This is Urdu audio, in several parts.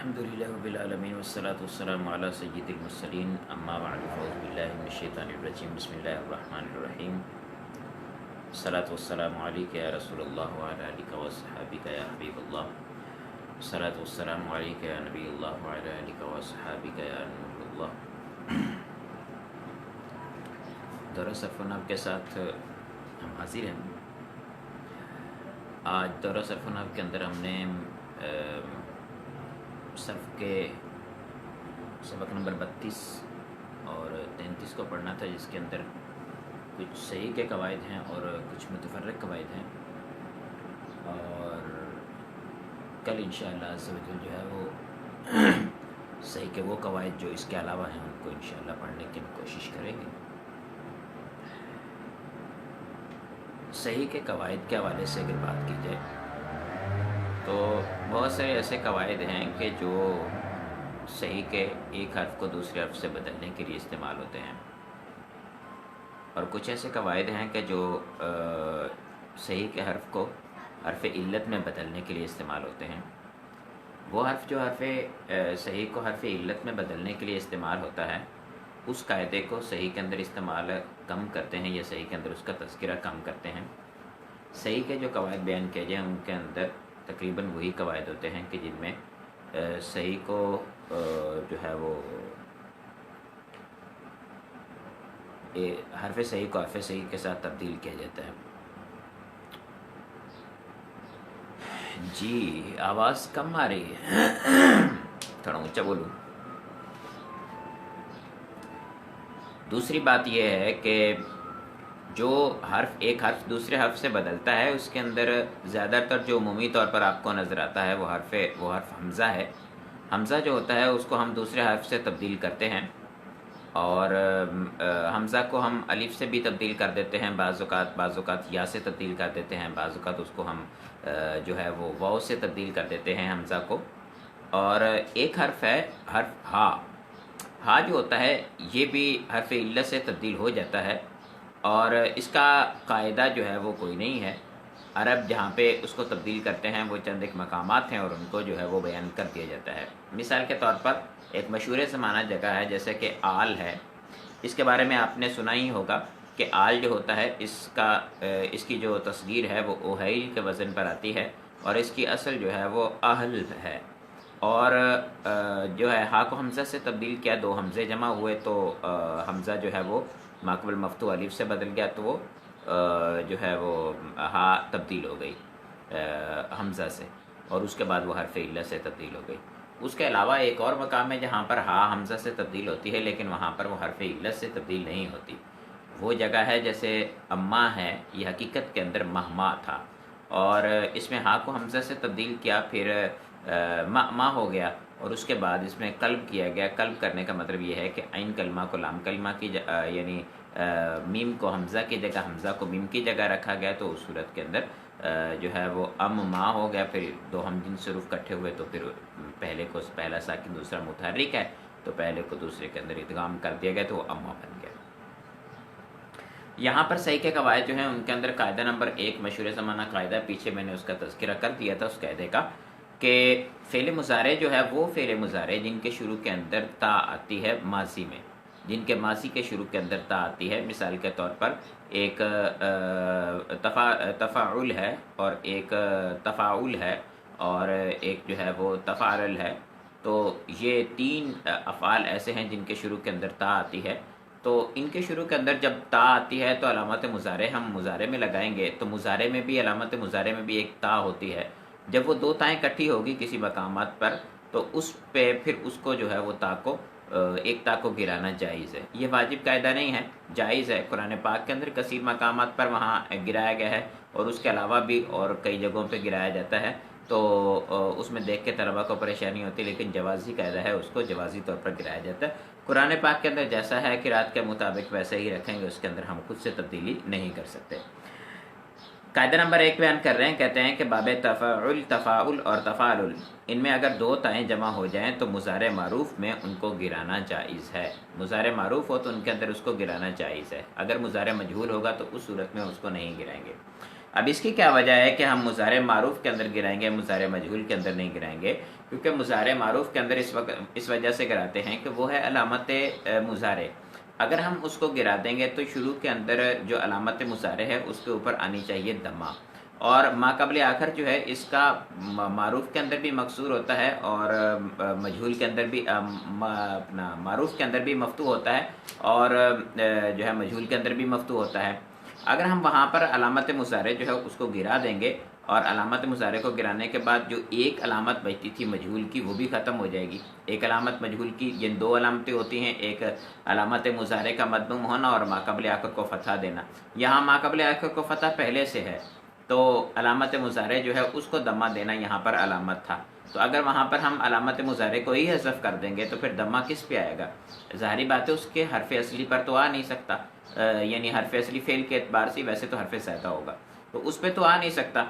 الحمدللہ رب العالمین والصلاة والسلام علی سید المرسلین اما بعد فاعوذ باللہ من الشیطان الرجیم بسم اللہ الرحمن الرحیم الصلاة والسلام علیک یا رسول اللہ وعلی آلک وصحابک یا حبیب اللہ الصلاة والسلام علیک یا نبی اللہ وعلی آلک وصحابک یا نور اللہ۔ دورہ صرف نحو کے ساتھ ہم حاضر ہیں۔ آج دورہ صرف نحو کے اندر ہم نے صرف کے سبق نمبر 32 اور 33 کو پڑھنا تھا، جس کے اندر کچھ صحیح کے قواعد ہیں اور کچھ متفرق قواعد ہیں، اور کل انشاءاللہ عز و جل جو ہے وہ صحیح کے وہ قواعد جو اس کے علاوہ ہیں ان کو انشاءاللہ پڑھنے کی ہم کوشش کریں گے۔ صحیح کے قواعد کے حوالے سے اگر بات کی جائے تو بہت سے ایسے قواعد ہیں کہ جو صحیح کے ایک حرف کو دوسرے حرف سے بدلنے کے لیے استعمال ہوتے ہیں، اور کچھ ایسے قواعد ہیں کہ جو صحیح کے حرف کو حرف علت میں بدلنے کے لیے استعمال ہوتے ہیں۔ وہ حرف جو حرف صحیح کو حرف علت میں بدلنے کے لیے استعمال ہوتا ہے، اس قاعدے کو صحیح کے اندر استعمال کم کرتے ہیں یا صحیح کے اندر اس کا تذکرہ کم کرتے ہیں۔ صحیح کے جو قواعد بیان کیے جائیں ان کے اندر تقریباً وہی قواعد ہوتے ہیں کہ جن میں صحیح کو جو ہے وہ حرف صحیح کو حرف صحیح کے ساتھ تبدیل کیا جاتا ہے۔ جی آواز کم آ رہی ہے، تھوڑا اونچا بولوں۔ دوسری بات یہ ہے کہ جو ایک حرف دوسرے حرف سے بدلتا ہے، اس کے اندر زیادہ تر جو عمومی طور پر آپ کو نظر آتا ہے وہ حرف حمزہ ہے۔ حمزہ جو ہوتا ہے اس کو ہم دوسرے حرف سے تبدیل کرتے ہیں، اور حمزہ کو ہم الف سے بھی تبدیل کر دیتے ہیں، بعض اوقات یا سے تبدیل کر دیتے ہیں، بعض اوقات اس کو ہم جو ہے وہ واو سے تبدیل کر دیتے ہیں حمزہ کو۔ اور ایک حرف ہے حرف ہا جو ہوتا ہے یہ بھی حرف علت سے تبدیل ہو جاتا ہے، اور اس کا قاعدہ جو ہے وہ کوئی نہیں ہے۔ عرب جہاں پہ اس کو تبدیل کرتے ہیں وہ چند ایک مقامات ہیں اور ان کو جو ہے وہ بیان کر دیا جاتا ہے۔ مثال کے طور پر ایک مشہور زمانہ جگہ ہے جیسے کہ آل ہے، اس کے بارے میں آپ نے سنا ہی ہوگا کہ آل جو ہوتا ہے اس کی جو تصغیر ہے وہ اوہیل کے وزن پر آتی ہے، اور اس کی اصل جو ہے وہ اہل ہے۔ اور جو ہے ہا کو حمزہ سے تبدیل کیا، دو حمزے جمع ہوئے تو حمزہ جو ہے وہ ماقبل مفتوح الف سے بدل گیا، تو وہ جو ہے وہ ہا تبدیل ہو گئی حمزہ سے، اور اس کے بعد وہ حرف علت سے تبدیل ہو گئی۔ اس کے علاوہ ایک اور مقام ہے جہاں پر ہا حمزہ سے تبدیل ہوتی ہے، لیکن وہاں پر وہ حرف علت سے تبدیل نہیں ہوتی۔ وہ جگہ ہے جیسے اما ہے، یہ حقیقت کے اندر مہما تھا، اور اس میں ہا کو حمزہ سے تبدیل کیا، پھر ما ہو گیا، اور اس کے بعد اس میں قلب کیا گیا۔ قلب کرنے کا مطلب یہ ہے کہ عین کلمہ کو لام کلمہ کی یعنی میم کو حمزہ کی جگہ، حمزہ کو میم کی جگہ رکھا گیا، تو اس صورت کے اندر جو ہے وہ ما ہو گیا، پھر دو ہم جنس حروف کٹھے ہوئے تو پھر پہلا ساکن دوسرا متحرک ہے، تو پہلے کو دوسرے کے اندر ادغام کر دیا گیا تو وہ اما بن گیا۔ یہاں پر صحیح کے قواعد جو ہیں ان کے اندر قاعدہ نمبر 1 مشہور زمانہ قاعدہ، پیچھے میں نے اس کا تذکرہ کر دیا تھا اس قاعدے کا، کہ فعل مضارع جو ہے وہ فعل مضارع جن کے شروع کے اندر تا آتی ہے ماضی میں، جن کے ماضی کے شروع کے اندر تا آتی ہے۔ مثال کے طور پر ایک تفاعل ہے، اور ایک تفاعل ہے، اور ایک جو ہے وہ تفاعل ہے، تو یہ 3 افعال ایسے ہیں جن کے شروع کے اندر تا آتی ہے۔ تو ان کے شروع کے اندر جب تا آتی ہے تو علامت مضارع ہم مضارع میں لگائیں گے، تو مضارع میں بھی علامت مضارع میں بھی ایک تا ہوتی ہے۔ جب وہ 2 تائیں اکٹھی ہوگی کسی مقامات پر تو اس پہ پھر اس کو جو ہے وہ تا کو ایک تا کو گرانا جائز ہے۔ یہ واجب قاعدہ نہیں ہے، جائز ہے۔ قرآن پاک کے اندر کثیر مقامات پر وہاں گرایا گیا ہے، اور اس کے علاوہ بھی اور کئی جگہوں پہ گرایا جاتا ہے، تو اس میں دیکھ کے طلباء کو پریشانی ہوتی ہے، لیکن جوازی قاعدہ ہے، اس کو جوازی طور پر گرایا جاتا ہے۔ قرآن پاک کے اندر جیسا ہے قرات کے مطابق ویسے ہی رکھیں گے، اس کے اندر ہم خود سے تبدیلی نہیں کر سکتے۔ قاعدہ نمبر 1 بیان کر رہے ہیں، کہتے ہیں کہ باب تفاعل، تفاعل اور تفاعل، ان میں اگر 2 تائیں جمع ہو جائیں تو مضارع معروف میں ان کو گرانا جائز ہے۔ مضارع معروف ہو تو ان کے اندر اس کو گرانا جائز ہے، اگر مضارع مجہول ہوگا تو اس صورت میں اس کو نہیں گرائیں گے۔ اب اس کی کیا وجہ ہے کہ ہم مضارع معروف کے اندر گرائیں گے، مضارع مجہول کے اندر نہیں گرائیں گے؟ کیونکہ مضارع معروف کے اندر اس وجہ سے گراتے ہیں کہ وہ ہے علامت مضارع. اگر ہم اس کو گرا دیں گے تو شروع کے اندر جو علامت مضارع ہے اس کے اوپر آنی چاہیے دمہ. اور ما قبل آخر جو ہے اس کا معروف کے اندر بھی مکسور ہوتا ہے اور مجہول کے اندر بھی اپنا معروف کے اندر بھی مفتوح ہوتا ہے اور جو ہے مجہول کے اندر بھی مفتوح ہوتا ہے. اگر ہم وہاں پر علامت مضارع جو ہے اس کو گرا دیں گے اور علامت مضارع کو گرانے کے بعد جو ایک علامت بچتی تھی مجہول کی وہ بھی ختم ہو جائے گی. ایک علامت مجہول کی جن دو علامتیں ہوتی ہیں، ایک علامت مضارع کا مضموم ہونا اور ما قبل آخر کو فتح دینا. یہاں ما قبل آخر کو فتح پہلے سے ہے تو علامت مضارع جو ہے اس کو دمہ دینا یہاں پر علامت تھا. تو اگر وہاں پر ہم علامت مضارع کو ہی حذف کر دیں گے تو پھر دمہ کس پہ آئے گا؟ ظاہری بات ہے اس کے حرف اصلی پر تو آ نہیں سکتا، یعنی حرف اصلی فعل کے اعتبار سے ویسے تو حرف زائدہ ہوگا تو اس پہ تو آ نہیں سکتا.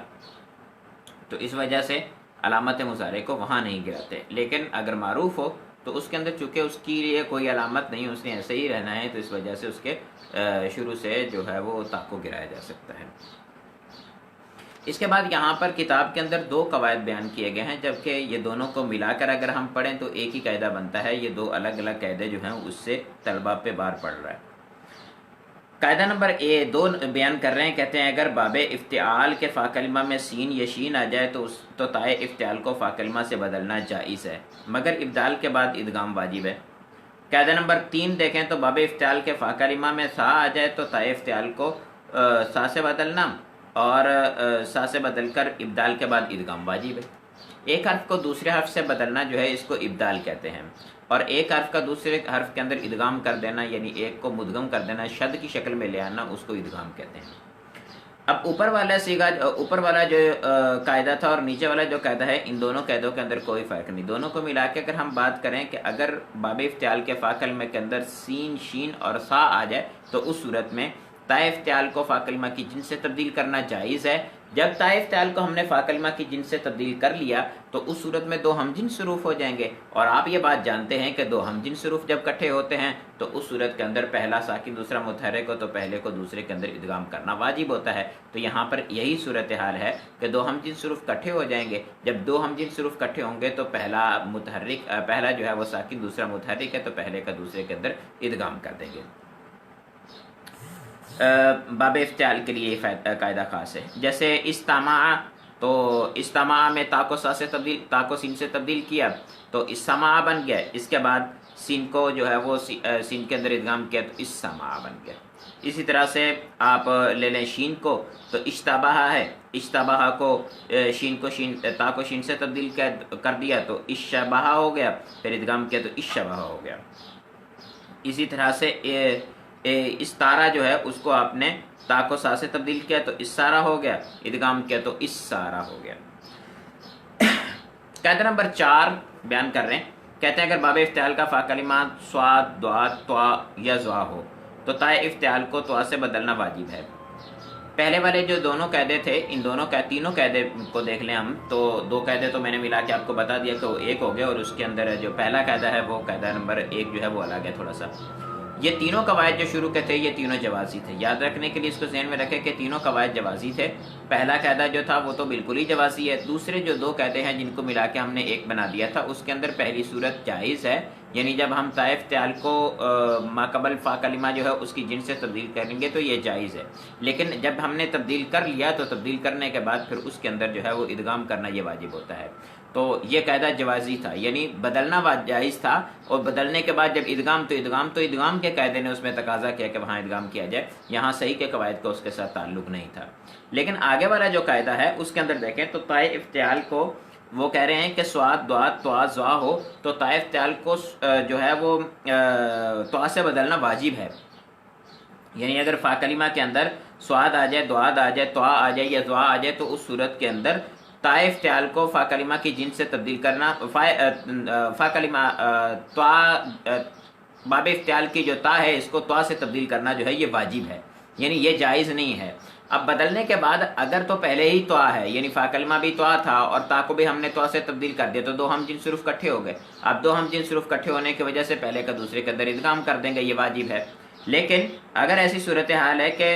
تو اس وجہ سے علامت مضارع کو وہاں نہیں گراتے. لیکن اگر معروف ہو تو اس کے اندر چونکہ اس کی لیے کوئی علامت نہیں، اس نے ایسے ہی رہنا ہے، تو اس وجہ سے اس کے شروع سے جو ہے وہ تا کو گرایا جا سکتا ہے. اس کے بعد یہاں پر کتاب کے اندر دو قواعد بیان کیے گئے ہیں، جبکہ یہ دونوں کو ملا کر اگر ہم پڑھیں تو ایک ہی قاعدہ بنتا ہے. یہ دو الگ الگ قاعدے جو ہیں اس سے طلبہ پہ بار پڑ رہا ہے. قاعدہ نمبر دو بیان کر رہے ہیں، کہتے ہیں اگر باب افتعال کے فا کلمہ میں سین یا شین آ جائے تو تائے افتعال کو فا کلمہ سے بدلنا جائز ہے، مگر ابدال کے بعد ادغام واجب ہے. قاعدہ نمبر 3 دیکھیں تو باب افتعال کے فا کلمہ میں سا آ جائے تو تائے افتعال کو سا سے بدلنا اور سا سے بدل کر ابدال کے بعد ادغام واجب ہے. ایک حرف کو دوسرے حرف سے بدلنا جو ہے اس کو ابدال کہتے ہیں، اور ایک حرف کا دوسرے حرف کے اندر ادغام کر دینا یعنی ایک کو مدغم کر دینا، شد کی شکل میں لے آنا، اس کو ادغام کہتے ہیں. اب اوپر والا جو قاعدہ تھا اور نیچے والا جو قاعدہ ہے، ان دونوں قاعدوں کے اندر کوئی فرق نہیں. دونوں کو ملا کے اگر ہم بات کریں کہ اگر باب افتعال کے فا کلمہ کے اندر سین شین اور سا آ جائے تو اس صورت میں تائے افتعال کو فا کلمہ کی جنس سے تبدیل کرنا جائز ہے. جب تائے افتعال کو ہم نے فا کلمہ کی جنس سے تبدیل کر لیا تو اس صورت میں دو ہم جنس حروف ہو جائیں گے، اور آپ یہ بات جانتے ہیں کہ دو ہم جنس حروف جب اکٹھے ہوتے ہیں تو اس صورت کے اندر پہلا ساکن دوسرا متحرک ہو تو پہلے کو دوسرے کے اندر ادغام کرنا واجب ہوتا ہے. تو یہاں پر یہی صورتحال ہے کہ دو ہم جنس حروف اکٹھے ہو جائیں گے. جب دو ہم جنس حروف اکٹھے ہوں گے تو پہلا جو ہے وہ ساکن دوسرا متحرک ہے تو پہلے کا دوسرے کے اندر ادغام کر دیں گے. باب افتعال کے لیے قاعدہ خاص ہے. جیسے استماع، تو استماع میں تا کو سین سے تبدیل کیا تو استماع بن گیا. اس کے بعد سین کو جو ہے وہ سین کے اندر ادغام کیا تو استماع بن گیا. اسی طرح سے آپ لے لیں شین کو تو اشتبہ ہے، اشتبہ کو تا کو شین سے تبدیل کر دیا تو اشبہ ہو گیا، پھر ادغام کیا تو اشبہ ہو گیا. اسی طرح سے استارہ جو ہے اس کو آپ نے تا کو سا سے تبدیل کیا تو اسارہ ہو گیا، ادغام کیا تو اسارہ ہو گیا. قاعدہ نمبر 4 بیان کر رہے ہیں، کہتے ہیں اگر باب افتعال کا فا کلمات صاد ضاد طا یا ظا ہو تو تائے افتعال کو طا سے بدلنا واجب ہے. پہلے والے جو دونوں قاعدے تھے، ان تینوں قاعدے کو دیکھ لیں ہم تو دو قاعدے تو میں نے ملا کے آپ کو بتا دیا کہ وہ ایک ہو گئے، اور اس کے اندر جو پہلا قاعدہ ہے وہ قاعدہ نمبر 1 جو ہے وہ الگ ہے تھوڑا سا. یہ تینوں قواعد جو شروع کے تھے یہ تینوں جوازی تھے. یاد رکھنے کے لیے اس کو ذہن میں رکھیں کہ تینوں قواعد جوازی تھے. پہلا قاعدہ جو تھا وہ تو بالکل ہی جوازی ہے. دوسرے جو دو قاعدے ہیں جن کو ملا کے ہم نے ایک بنا دیا تھا، اس کے اندر پہلی صورت جائز ہے، یعنی جب ہم تائے افتعال کو ما قبل فا کلمہ جو ہے اس کی جنس سے تبدیل کریں گے تو یہ جائز ہے. لیکن جب ہم نے تبدیل کر لیا تو تبدیل کرنے کے بعد پھر اس کے اندر جو ہے وہ ادغام کرنا یہ واجب ہوتا ہے. تو یہ قاعدہ جوازی تھا، یعنی بدلنا جائز تھا، اور بدلنے کے بعد جب ادغام تو ادغام کے قاعدے نے اس میں تقاضا کیا کہ وہاں ادغام کیا جائے. یہاں صحیح کے قواعد کا اس کے ساتھ تعلق نہیں تھا. لیکن آگے والا جو قاعدہ ہے اس کے اندر دیکھیں تو تائے افتعال کو وہ کہہ رہے ہیں کہ سواد ضاد طا ظا ہو تو تائے افتعال کو جو ہے وہ طا سے بدلنا واجب ہے. یعنی اگر فا کلمہ کے اندر سواد آ جائے، ضاد آ جائے، طا آ جائے یا ظا آ جائے تو اس صورت کے اندر تائے افتعال کو فا کلمہ کی جنس سے تبدیل کرنا، فا کلمہ باب افتعال کی جو تا ہے اس کو طا سے تبدیل کرنا جو ہے یہ واجب ہے، یعنی یہ جائز نہیں ہے. اب بدلنے کے بعد اگر تو پہلے ہی طا ہے، یعنی فا کلمہ بھی طا تھا اور تا کو بھی ہم نے طا سے تبدیل کر دیا تو دو ہم جنس حروف اکٹھے ہو گئے. اب دو ہم جنس حروف اکٹھے ہونے کی وجہ سے پہلے کا دوسرے کے اندر ادغام کر دیں گے، یہ واجب ہے. لیکن اگر ایسی صورتحال ہے کہ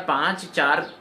5 4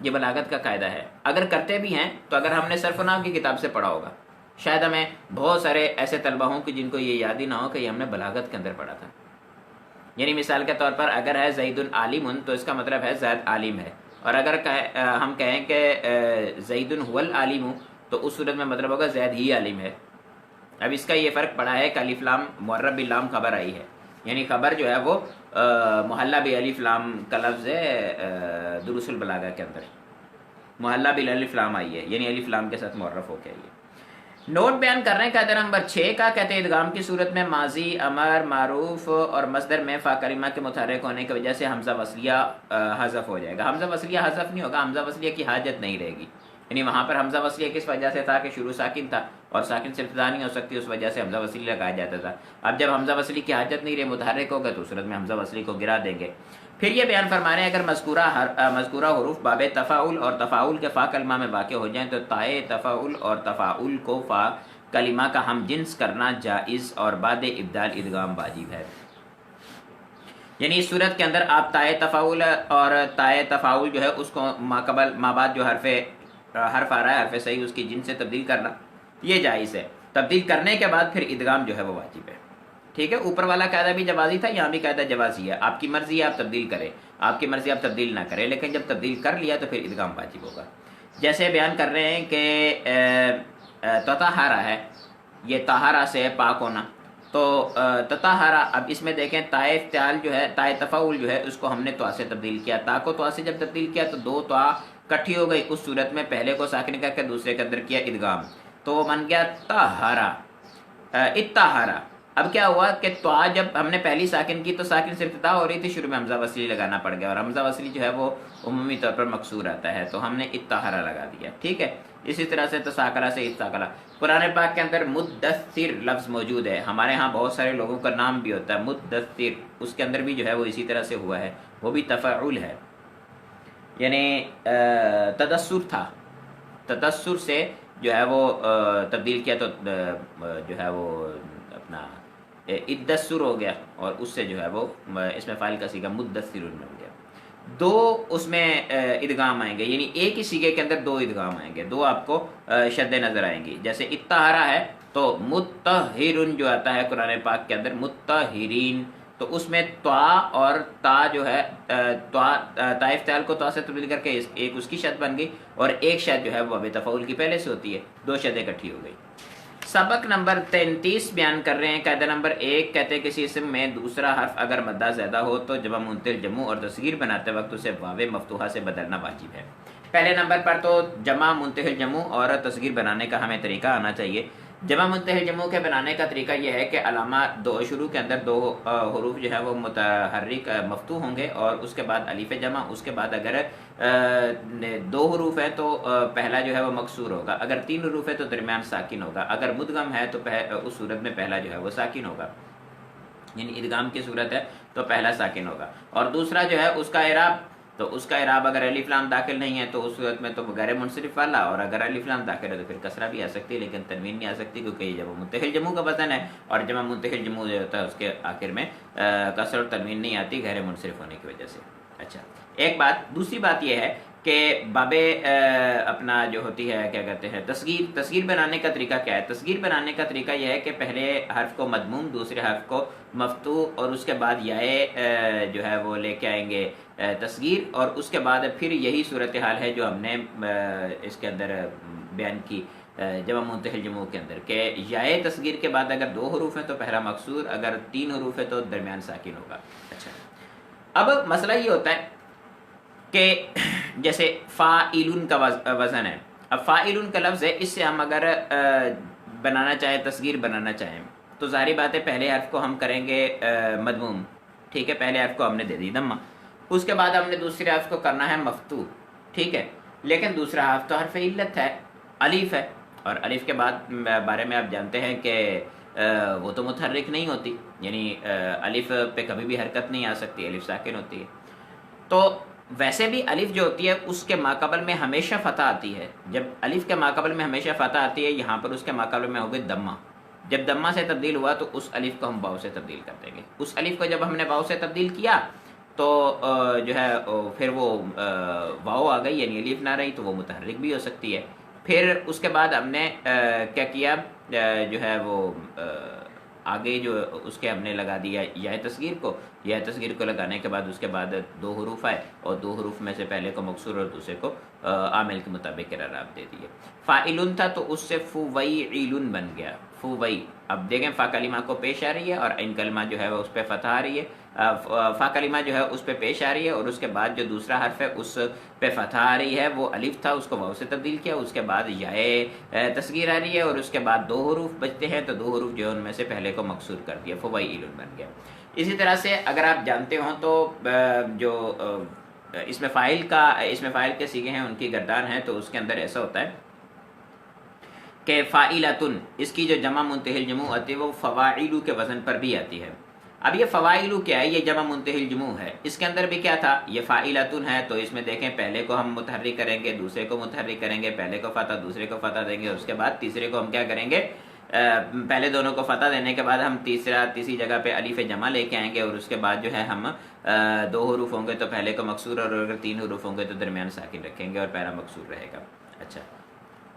یہ بلاغت کا قاعدہ ہے. اگر کرتے بھی ہیں تو اگر ہم نے صرف و نحو کی کتاب سے پڑھا ہوگا. شاید ہمیں بہت سارے ایسے طلبہ ہوں کہ جن کو یہ یاد ہی نہ ہو کہ یہ ہم نے بلاغت کے اندر پڑھا تھا. یعنی مثال کے طور پر اگر ہے زید عالم تو اس کا مطلب ہے زید عالم ہے. اور اگر ہم کہیں کہ زید هو العالم تو اس صورت میں مطلب ہوگا زید ہی عالم ہے. اب اس کا یہ فرق پڑا ہے کہ الف لام معرب باللام خبر آئی ہے. یعنی خبر جو ہے وہ محلہ بالالف لام کا لفظ ہے دروس البلاغہ کے اندر. محلہ بالالف لام آئی ہے یعنی الف لام کے ساتھ معرف ہو کے آئی ہے. نوٹ بیان کر رہے ہیں قاعدہ نمبر 6 کا. کہتے ہیں ادغام کی صورت میں ماضی امر معروف اور مصدر میں فا کلمہ کے متحرک ہونے کی وجہ سے حمزہ وصلیہ حذف ہو جائے گا. حمزہ وصلیہ حذف نہیں ہوگا, حمزہ وصلیہ کی حاجت نہیں رہے گی. یعنی وہاں پر حمزہ وصلیہ کس وجہ سے تھا کہ شروع ساکن تھا اور ساکن سے ابتدا نہیں ہو سکتی, اس وجہ سے حمزہ وصلی لگایا جاتا تھا. اب جب حمزہ وصلی کی حاجت نہیں رہے, متحرک ہوگا, تو صورت میں حمزہ وصلی کو گرا دیں گے. پھر یہ بیان فرما رہے ہیں اگر مذکورہ حروف باب تفاعل اور تفاعل کے فا کلمہ میں واقع ہو جائیں تو تائے تفاعل اور تفاعل کو فا کلمہ کا ہم جنس کرنا جائز اور بعد ابدال ادغام واجب ہے. یعنی اس صورت کے اندر آپ تائے تفاعل اور تائے تفاعل جو ہے اس کو ما بعد جو حرف آ رہا ہے حرف صحیح اس کی جنس سے تبدیل کرنا یہ جائز ہے. تبدیل کرنے کے بعد پھر ادغام جو ہے وہ واجب ہے. ٹھیک ہے, اوپر والا قاعدہ بھی جوازی تھا, یہاں بھی قاعدہ جوازی ہے. آپ کی مرضی ہے آپ تبدیل کریں, آپ کی مرضی آپ تبدیل نہ کریں, لیکن جب تبدیل کر لیا تو پھر ادغام واجب ہوگا. جیسے بیان کر رہے ہیں کہ تطہرا ہے, یہ طہارا سے پاک ہونا, تو تطہرا. اب اس میں دیکھیں تائے افتعال جو ہے, تائے تفاعل جو ہے اس کو ہم نے توا سے تبدیل کیا. تا کو توا سے جب تبدیل کیا تو دو توا کٹھی ہو گئی. اس صورت میں پہلے کو ساکن کر کے دوسرے کے اندر کیا ادغام, تو وہ بن گیا طہارا اتہارا. اب کیا ہوا کہ توا جب ہم نے پہلی ساکن کی تو ساکن سے ابتدا ہو رہی تھی, شروع میں حمزہ وصلی لگانا پڑ گیا, اور حمزہ وصلی جو ہے وہ عمومی طور پر مکسور آتا ہے, تو ہم نے اتہارا لگا دیا. ٹھیک ہے, اسی طرح سے تساکلا سے اتساکلا. قرآن پاک کے اندر مدثر لفظ موجود ہے. ہمارے ہاں بہت سارے لوگوں کا نام بھی ہوتا ہے مدثر, اس کے اندر بھی جو ہے وہ اسی طرح سے ہوا ہے, وہ بھی تفاعل ہے. یعنی تدثر تھا, تدثر سے جو ہے وہ تبدیل کیا تو جو ہے وہ اپنا ادثر ہو گیا, اور اس سے جو ہے وہ اس میں فاعل کا صیغہ مدثر مل گیا. دو اس میں ادغام آئیں گے, یعنی ایک ہی صیغے کے اندر دو ادغام آئیں گے, دو آپ کو شدیں نظر آئیں گی. جیسے اتہارا ہے تو متطہرن جو آتا ہے قرآن پاک کے اندر متطہرین, تو اس میں توا اور تا جو ہے تا افتعال کو توا سے تبدیل کر کے ایک اس کی شد بن گئی, اور ایک شد جو ہے وہ اب تفاعل کی پہلے سے ہوتی ہے, دو شدیں اکٹھی ہو گئی. سبق نمبر 33 بیان کر رہے ہیں. قاعدہ نمبر 1 کہتے ہیں کسی اسم میں دوسرا حرف اگر مدہ زیادہ ہو تو جمع منتہی الجموع اور تصغیر بناتے وقت اسے واو مفتوحہ سے بدلنا واجب ہے. پہلے نمبر پر تو جمع منتہی الجموع اور تصغیر بنانے کا ہمیں طریقہ آنا چاہیے. جمع منتہی الجموع کے بنانے کا طریقہ یہ ہے کہ علامہ دو شروع کے اندر دو حروف جو ہے وہ متحرک مفتوح ہوں گے, اور اس کے بعد الف جمع, اس کے بعد اگر دو حروف ہے تو پہلا جو ہے وہ مکسور ہوگا, اگر تین حروف ہے تو درمیان ساکن ہوگا, اگر مدغم ہے تو اس صورت میں پہلا جو ہے وہ ساکن ہوگا, یعنی ادغام کی صورت ہے تو پہلا ساکن ہوگا. اور دوسرا جو ہے اس کا اعراب, تو اس کا اعراب اگر الف لام داخل نہیں ہے تو اس صورت میں تو غیر منصرف والا, اور اگر الف لام داخل ہے تو پھر کسرہ بھی آ سکتی ہے لیکن تنوین نہیں آ سکتی, کیونکہ یہ جمع منتہی الجموع کا وزن ہے, اور جمع منتہی الجموع جو ہوتا ہے اس کے آخر میں کسر اور تنوین نہیں آتی غیر منصرف ہونے کی وجہ سے. اچھا, ایک بات. دوسری بات یہ ہے کہ باب اپنا جو ہوتی ہے کیا کہتے ہیں تصغیر بنانے کا طریقہ کیا ہے. تصغیر بنانے کا طریقہ یہ ہے کہ پہلے حرف کو مضموم, دوسرے حرف کو مفتوح, اور اس کے بعد یائے جو ہے وہ لے کے آئیں گے تصغیر, اور اس کے بعد پھر یہی صورتحال ہے جو ہم نے اس کے اندر بیان کی جمع منتہی الجموع کے اندر, کہ یائے تصغیر کے بعد اگر دو حروف ہیں تو پہلا مکسور, اگر تین حروف ہے تو درمیان ساکن ہوگا. اچھا, اب مسئلہ یہ ہوتا ہے کہ جیسے فاعلن کا وزن ہے. اب فاعلن کا لفظ ہے, اس سے ہم اگر بنانا چاہیں تصغیر بنانا چاہیں تو ظاہری بات ہے پہلے حرف کو ہم کریں گے مضموم. ٹھیک ہے, پہلے حرف کو ہم نے دے دی دمہ, اس کے بعد ہم نے دوسرے حرف کو کرنا ہے مفتوح. ٹھیک ہے, لیکن دوسرا حرف تو حرف علت ہے, الف ہے, اور الف کے بعد بارے میں آپ جانتے ہیں کہ وہ تو متحرک نہیں ہوتی, یعنی الف پہ کبھی بھی حرکت نہیں آ سکتی, الف ساکن ہوتی ہے. تو ویسے بھی الف جو ہوتی ہے اس کے ماقبل میں ہمیشہ فتح آتی ہے. جب الف کے ماقبل میں ہمیشہ فتح آتی ہے, یہاں پر اس کے ماقبل میں ہو گئی دمہ. جب دمہ سے تبدیل ہوا تو اس الف کو ہم واو سے تبدیل کر دیں گے. اس الف کو جب ہم نے واو سے تبدیل کیا تو جو ہے پھر وہ واو آ گئی یعنی الف نہ رہی تو وہ متحرک بھی ہو سکتی ہے. پھر اس کے بعد ہم نے کیا کیا جو ہے وہ آگے جو اس کے ہم نے لگا دیا یا تصغیر کو لگانے کے بعد اس کے بعد دو حروف آئے اور دو حروف میں سے پہلے کو مکسور اور دوسرے کو عامل کے مطابق اعراب دے دیے. فاعلن تھا تو اس سے فویعلن بن گیا. فوی اب دیکھیں فا کلمہ کو پیش آ رہی ہے اور عین کلمہ جو ہے وہ اس پہ فتح آ رہی ہے. فا کلمہ جو ہے اس پہ پیش آ رہی ہے اور اس کے بعد جو دوسرا حرف ہے اس پہ فتح آ رہی ہے وہ الف تھا اس کو واو سے تبدیل کیا. اس کے بعد یا تصغیر آ رہی ہے اور اس کے بعد دو حروف بچتے ہیں تو دو حروف جو ہے ان میں سے پہلے کو مکسور کر دیا فویعلن بن گیا. اسی طرح سے اگر آپ جانتے ہوں تو جو اس میں فاعل کے صیغے ہیں ان کی گردان ہے تو اس کے اندر ایسا ہوتا ہے کہ فاعلتن اس کی جو جمع منتہی الجموع آتی ہے وہ فواعلو کے وزن پر بھی آتی ہے. اب یہ فواعلو کیا ہے؟ یہ جمع منتہی الجموع ہے. اس کے اندر بھی کیا تھا؟ یہ فاعلتن ہے تو اس میں دیکھیں پہلے کو ہم متحرک کریں گے دوسرے کو متحرک کریں گے پہلے کو فتح دوسرے کو فتح دیں گے اور اس کے بعد تیسرے کو ہم کیا کریں گے پہلے دونوں کو فتح دینے کے بعد ہم تیسری جگہ پہ الف جمع لے کے آئیں گے اور اس کے بعد جو ہے ہم دو حروف ہوں گے تو پہلے کو مکسور اور اگر تین حروف ہوں گے تو درمیان ساکن رکھیں گے اور پہلا مکسور رہے گا. اچھا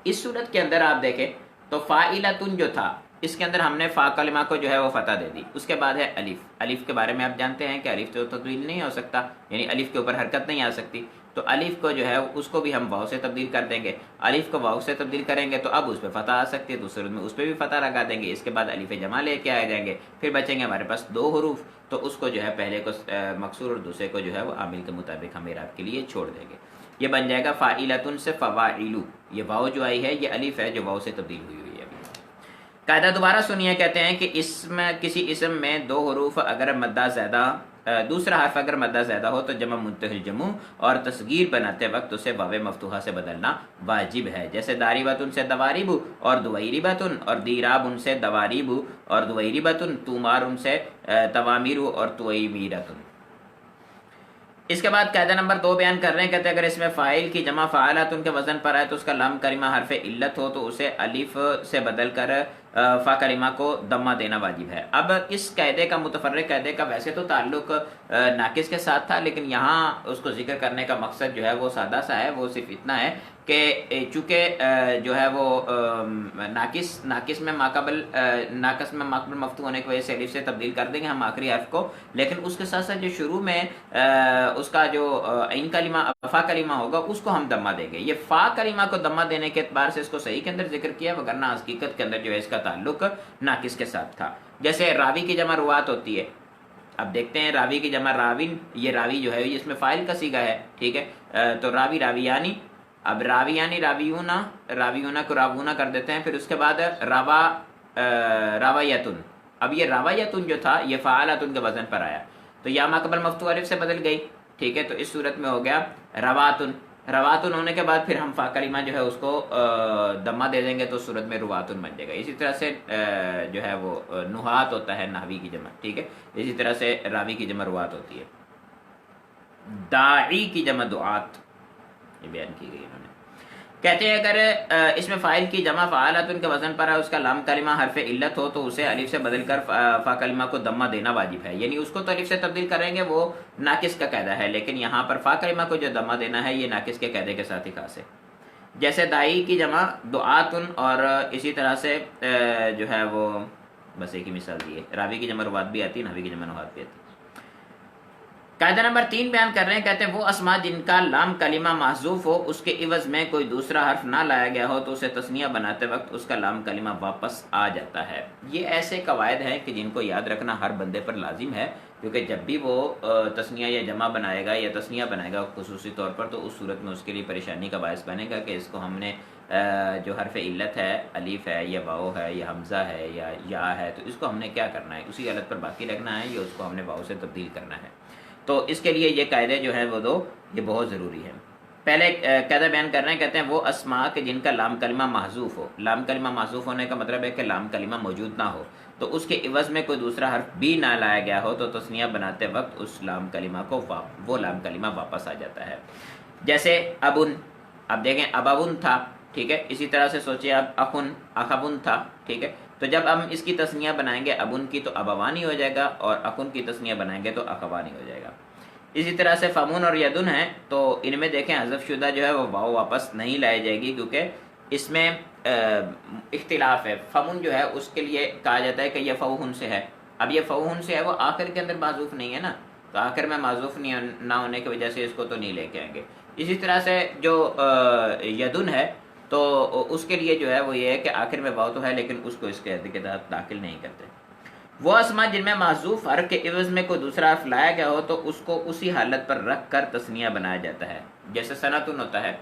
اس صورت کے اندر آپ دیکھیں تو فاعلتن جو تھا اس کے اندر ہم نے فا کلمہ کو جو ہے وہ فتح دے دی. اس کے بعد ہے الف کے بارے میں آپ جانتے ہیں کہ الف تو تبدیل نہیں ہو سکتا یعنی الف کے اوپر حرکت نہیں آ سکتی تو الف کو جو ہے اس کو بھی ہم واو سے تبدیل کر دیں گے. الف کو واو سے تبدیل کریں گے تو اب اس پہ فتح آ سکتی ہے تو صورت میں اس پہ بھی فتح لگا دیں گے. اس کے بعد الف جمع لے کے آ جائیں گے پھر بچیں گے ہمارے پاس دو حروف تو اس کو جو ہے پہلے کو مکسور اور دوسرے کو جو ہے وہ عامل کے مطابق ہم اعراب کے لیے چھوڑ دیں گے. یہ بن جائے گا فاعلتن سے فواعلو. یہ واو جو آئی ہے یہ الف ہے جو واو سے تبدیل ہوئی ہے. قاعدہ دوبارہ سنیے کہتے ہیں کہ کسی اسم میں دو حروف اگر مدہ زیادہ دوسرا حرف اگر مدہ زیادہ ہو تو جمع منتہی الجموع اور تصغیر بناتے وقت اسے واو مفتوحہ سے بدلنا واجب ہے. جیسے داریبتن سے دواریبو اور دویریبتن اور دیرابن سے دواریبو اور دویریبتن تومارن سے توامیرو اور تویمیرتن. اس کے بعد قاعدہ نمبر 2 بیان کر رہے ہیں کہتے ہیں اگر اس میں فاعل کی جمع فعالاتن کے وزن پر آئے تو اس کا لام کلمہ حرف علت ہو تو اسے الف سے بدل کر فا کلمہ کو دمہ دینا واجب ہے. اب اس قاعدے کا متفرق قاعدے کا ویسے تو تعلق ناقص کے ساتھ تھا لیکن یہاں اس کو ذکر کرنے کا مقصد جو ہے وہ سادہ سا ہے. وہ صرف اتنا ہے کہ چونکہ جو ہے وہ ناقص میں ماقبل مفتوح ہونے کی وجہ سے الف سے تبدیل کر دیں گے ہم آخری حرف کو لیکن اس کے ساتھ ساتھ جو شروع میں اس کا جو عین کلمہ فا کلمہ ہوگا اس کو ہم دمہ دیں گے. یہ فا کلمہ کو دمہ دینے کے اعتبار سے اس کو صحیح کے اندر ذکر کیا وگرنہ حقیقت کے اندر جو ہے اس کا تعلق ناقص کے ساتھ تھا. جیسے راوی کی جمع روات ہوتی ہے. اب دیکھتے ہیں راوی کی جمع راوین. یہ راوی جو ہے اس میں فاعل کا صیغہ ہے ٹھیک ہے تو راوی راویانی. اب راویانی راویونا کو راوونا کر دیتے ہیں پھر اس کے بعد راویتن. اب یہ راویتن جو تھا یہ فعالتن کے وزن پر آیا تو یا ماقبل مفتوح الف سے بدل گئی ٹھیک ہے تو اس صورت میں ہو گیا رواتن ہونے کے بعد پھر ہم فا کلمہ جو ہے اس کو دمہ دے دیں گے تو صورت میں رواتن بن جائے گا. اسی طرح سے جو ہے وہ نحات ہوتا ہے نحوی کی جمع ٹھیک ہے. اسی طرح سے راوی کی جمع روات ہوتی ہے. داعی کی جمع دعات یہ بیان کی گئی انہوں نے. کہتے ہیں اگر اس میں فاعل کی جمع فعالاتن کے وزن پر ہے اس کا لام کلمہ حرف علت ہو تو اسے الف سے بدل کر فا کلمہ کو دمہ دینا واجب ہے. یعنی اس کو تو الف سے تبدیل کریں گے وہ ناقص کا قاعدہ ہے لیکن یہاں پر فا کلمہ کو جو دمہ دینا ہے یہ ناقص کے قاعدے کے ساتھ ہی خاص ہے. جیسے دائی کی جمع دعاتن اور اسی طرح سے جو ہے وہ بس ایک ہی مثال دی ہے. راوی کی جمع روات بھی آتی ہے نحوی کی جمع نحات بھی آتی ہے. قاعدہ نمبر 3 بیان کر رہے ہیں کہتے ہیں وہ اسماء جن کا لام کلمہ محذوف ہو اس کے عوض میں کوئی دوسرا حرف نہ لایا گیا ہو تو اسے تثنیہ بناتے وقت اس کا لام کلمہ واپس آ جاتا ہے. یہ ایسے قواعد ہیں کہ جن کو یاد رکھنا ہر بندے پر لازم ہے کیونکہ جب بھی وہ تثنیہ یا جمع بنائے گا یا تثنیہ بنائے گا خصوصی طور پر تو اس صورت میں اس کے لیے پریشانی کا باعث بنے گا کہ اس کو ہم نے جو حرف علت ہے الف ہے یا واو ہے یا حمزہ ہے یا یا ہے تو اس کو ہم نے کیا کرنا ہے اسی حالت پر باقی رکھنا ہے یا اس کو ہم نے واو سے تبدیل کرنا ہے. تو اس کے لیے یہ قاعدے جو ہیں وہ دو یہ بہت ضروری ہیں. پہلے قاعدہ بیان کر رہے ہیں کہتے ہیں وہ اسماء کہ جن کا لام کلمہ محذوف ہو. لام کلمہ محذوف ہونے کا مطلب ہے کہ لام کلمہ موجود نہ ہو تو اس کے عوض میں کوئی دوسرا حرف بھی نہ لایا گیا ہو تو تثنیہ بناتے وقت اس لام کلمہ کو وہ لام کلمہ واپس آ جاتا ہے. جیسے ابن. اب دیکھیں ابابن تھا ٹھیک ہے. اسی طرح سے سوچئے اب اخن اخبن تھا ٹھیک ہے. تو جب ہم اس کی تثنیہ بنائیں گے ابن کی تو ابوانی ہو جائے گا اور اخن کی تثنیہ بنائیں گے تو اخوانی ہو جائے گا. اسی طرح سے فمون اور یدن ہیں، تو ان میں دیکھیں حذف شدہ جو ہے وہ واؤ واپس نہیں لائی جائے گی، کیونکہ اس میں اختلاف ہے۔ فمون جو ہے اس کے لیے کہا جاتا ہے کہ یہ فوہن سے ہے، اب یہ فوہن سے ہے، وہ آخر کے اندر معذوف نہیں ہے نا، تو آخر میں معذوف نہیں نہ ہونے کی وجہ سے اس کو تو نہیں لے کے آئیں گے۔ اسی طرح سے جو یدن ہے تو اس کے لیے جو ہے وہ یہ ہے کہ آخر میں واؤ تو ہے لیکن اس کو اس کے عہدے کے تحت داخل نہیں کرتے۔ وہ اسما جن میں محذوف حرف کے عوض میں کوئی دوسرا حرف لایا گیا ہو تو اس کو اسی حالت پر رکھ کر تثنیہ بنایا جاتا ہے، جیسے سنتن ہوتا ہے،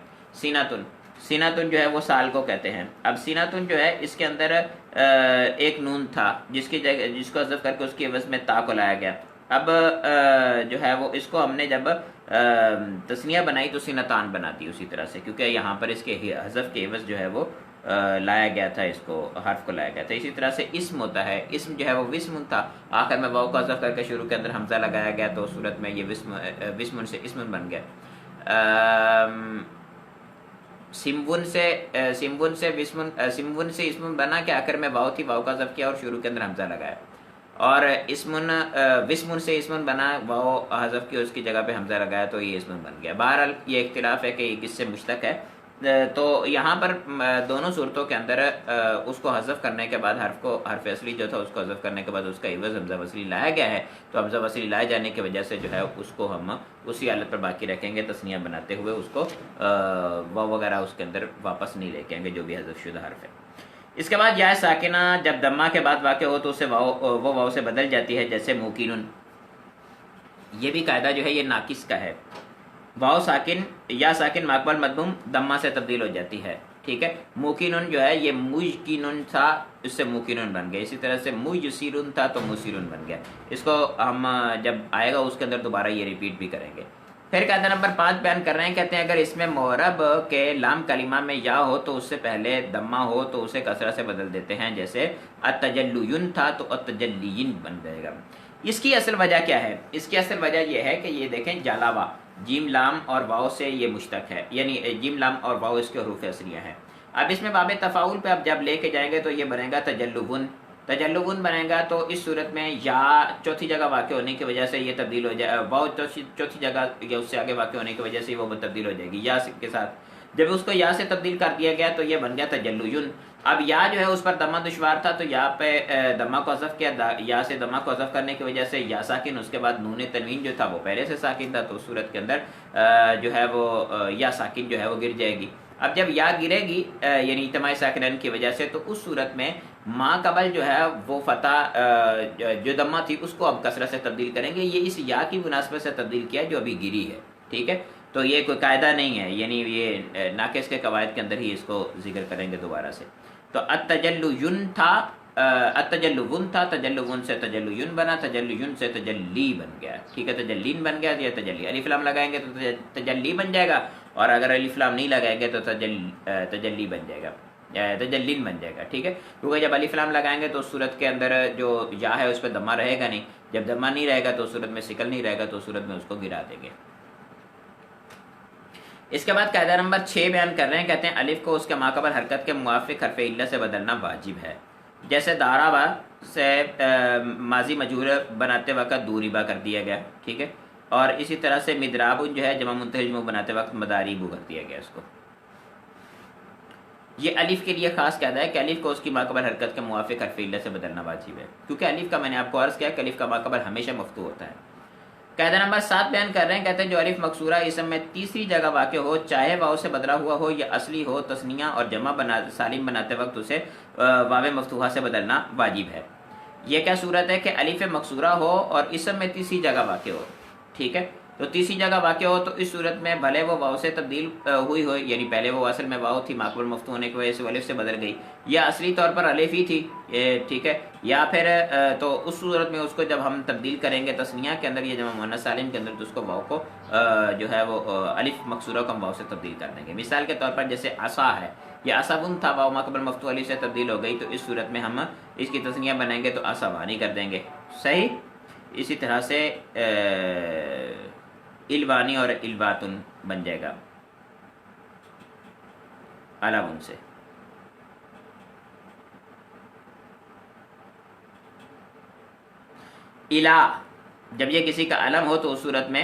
سیناتن، سیناتن جو ہے وہ سال کو کہتے ہیں۔ اب سیناتن جو ہے اس کے اندر ایک نون تھا جس کی جگہ جس کو حذف کر کے اس کے عوض میں تا کو لایا گیا، اب جو ہے وہ اس کو ہم نے جب تثنیہ بنائی تو سینتان بنا دی اسی طرح سے، کیونکہ یہاں پر اس کے حذف کے عوض جو ہے وہ لایا گیا تھا، اس کو حرف کو لایا گیا تھا۔ اسی طرح سے اسم ہوتا ہے، اسم جو ہے وہ وسم تھا، آخر میں واؤ کو حذف کر کے شروع کے اندر حمزہ لگایا گیا تو اس صورت میں یہ وسم سے اسم بن گیا۔ سمون سے اسم بنا کہ آخر میں واؤ تھی، واؤ کا حذف کیا اور شروع کے اندر حمزہ لگایا، اور وسمن سے اسمن بنا، واؤ حذف کی اس کی جگہ پہ حمزہ لگایا تو یہ اسمن بن گیا۔ بہرحال یہ اختلاف ہے کہ یہ کس سے مشتق ہے، تو یہاں پر دونوں صورتوں کے اندر اس کو حذف کرنے کے بعد حرف اصلی جو تھا اس کو حذف کرنے کے بعد اس کا عوض حمزہ وصلی لایا گیا ہے، تو حمزہ وصلی لائے جانے کی وجہ سے جو ہے اس کو ہم اسی حالت پر باقی رکھیں گے، تثنیہ بناتے ہوئے اس کو واو وغیرہ اس کے اندر واپس نہیں لے کے آئیں گے جو بھی حذف شدہ حرف ہے۔ اس کے بعد یا ساکنہ جب دمہ کے بعد واقع ہو تو اسے وہ واو سے بدل جاتی ہے، جیسے موکینن، یہ بھی قاعدہ جو ہے یہ ناقص کا ہے، واو ساکن یا ساکن ماقبل مدموم دمہ سے تبدیل ہو جاتی ہے، ٹھیک ہے۔ موکینن جو ہے یہ مجکنن تھا، اس سے موکینن بن گیا، اسی طرح سے مجسرن تھا تو موسرن بن گیا، اس کو ہم جب آئے گا اس کے اندر دوبارہ یہ ریپیٹ بھی کریں گے۔ پھر قاعدہ نمبر 5 بیان کر رہے ہیں، کہتے ہیں اگر اس میں معرب کے لام کلمہ میں یا ہو تو اس سے پہلے دمہ ہو تو اسے کسرہ سے بدل دیتے ہیں، جیسے التجلین تھا تو التجلین بن جائے گا۔ اس کی اصل وجہ کیا ہے؟ اس کی اصل وجہ یہ ہے کہ یہ دیکھیں جالاوا جیم لام اور واؤ سے یہ مشتق ہے، یعنی جیم لام اور واؤ اس کے حروف اصلیہ ہیں۔ اب اس میں باب تفاعل پہ اب جب لے کے جائیں گے تو یہ بنے گا تجلبن، تجلبن بنے گا، تو اس صورت میں یا چوتھی جگہ واقع ہونے کی وجہ سے یہ تبدیل ہو جائے، واؤ چوتھی جگہ یا اس سے آگے واقع ہونے کی وجہ سے وہ تبدیل ہو جائے گی یا کے ساتھ، جب اس کو یا سے تبدیل کر دیا گیا تو یہ بن گیا تجلین۔ اب یا جو ہے اس پر دمہ دشوار تھا تو یا پہ دمہ کو حذف کیا، یا سے دمہ کو حذف کرنے کی وجہ سے یا ساکن، اس کے بعد نون تنوین جو تھا وہ پہلے سے ساکن تھا، تو اس صورت کے اندر جو ہے وہ یا ساکن جو ہے وہ گر جائے گی۔ اب جب یا گرے گی یعنی اجتماع ساکنین کی وجہ سے، تو اس صورت میں ما قبل جو ہے وہ فتح جو دمہ تھی اس کو اب کسرہ سے تبدیل کریں گے، یہ اس یا کی مناسبت سے تبدیل کیا جو ابھی گری ہے، ٹھیک ہے۔ تو یہ کوئی قاعدہ نہیں ہے، یعنی یہ ناقص کے قواعد کے اندر ہی اس کو ذکر کریں گے دوبارہ سے۔ تو التجلین تھا، التجلون تھا، تجلون سے تجلین بنا، تجلین سے تجلی بن گیا، ٹھیک ہے، تجلین بن گیا، یہ تجلی، الف لام لگائیں گے تو تجلی بن جائے گا، اور اگر الف لام نہیں لگائیں گے تو تجلی بن جائے گا، تجلین بن جائے گا، ٹھیک ہے، کیونکہ جب الف لام لگائیں گے تو اس صورت کے اندر جو یا ہے اس پہ دمہ رہے گا نہیں، جب دمہ نہیں رہے گا تو اس صورت میں سکل نہیں رہے گا، تو اس صورت میں اس کو گرا دیں گے۔ اس کے بعد قاعدہ نمبر 6 بیان کر رہے ہیں، کہتے ہیں الف کو اس کے ماقبل حرکت کے موافق حرف علت سے بدلنا واجب ہے، جیسے دارابا سے ماضی مجہور بناتے وقت دوریبا کر دیا گیا، ٹھیک ہے، اور اسی طرح سے مدرابن جو ہے جمع منتہی جمع بناتے وقت مداریبو کر دیا گیا اس کو۔ یہ الف کے لیے خاص قاعدہ ہے کہ الف کو اس کی ماقبل حرکت کے موافق حرف علت سے بدلنا واجب ہے، کیونکہ الف کا میں نے آپ کو عرض کیا کہ الف کا ماقبل ہمیشہ مفتوح ہوتا ہے۔ قاعدہ نمبر 7 بیان کر رہے ہیں، کہتے ہیں جو الف مکسورہ اسم میں تیسری جگہ واقع ہو، چاہے واؤ سے بدلا ہوا ہو یا اصلی ہو، تثنیہ اور جمع سالم بناتے وقت اسے واو مفتوحہ سے بدلنا واجب ہے۔ یہ کیا صورت ہے کہ الف مکسورہ ہو اور اسم میں تیسری جگہ واقع ہو، ٹھیک ہے، تو تیسری جگہ واقع ہو تو اس صورت میں بھلے وہ واو سے تبدیل ہوئی ہو، یعنی پہلے وہ اصل میں واو تھی، ماقبل مفتوح ہونے کی وجہ سے الف سے بدل گئی، یا اصلی طور پر الف ہی تھی، ٹھیک ہے، یا پھر تو اس صورت میں اس کو جب ہم تبدیل کریں گے تثنیہ کے اندر یا جمع مؤنث سالم کے اندر تو اس کو واو کو جو ہے وہ الف مکسورہ کو ہم واو سے تبدیل کر دیں گے۔ مثال کے طور پر جیسے عصا ہے، یہ عصبن تھا، واو ماقبل مفتوح الف سے تبدیل ہو گئی، تو اس صورت میں ہم اس کی تثنیہ بنائیں گے تو عصبانی کر دیں گے، صحیح۔ اسی طرح سے الوانی اور الواتن بن جائے گا علم سے۔ الہ جب یہ کسی کا علم ہو تو اس صورت میں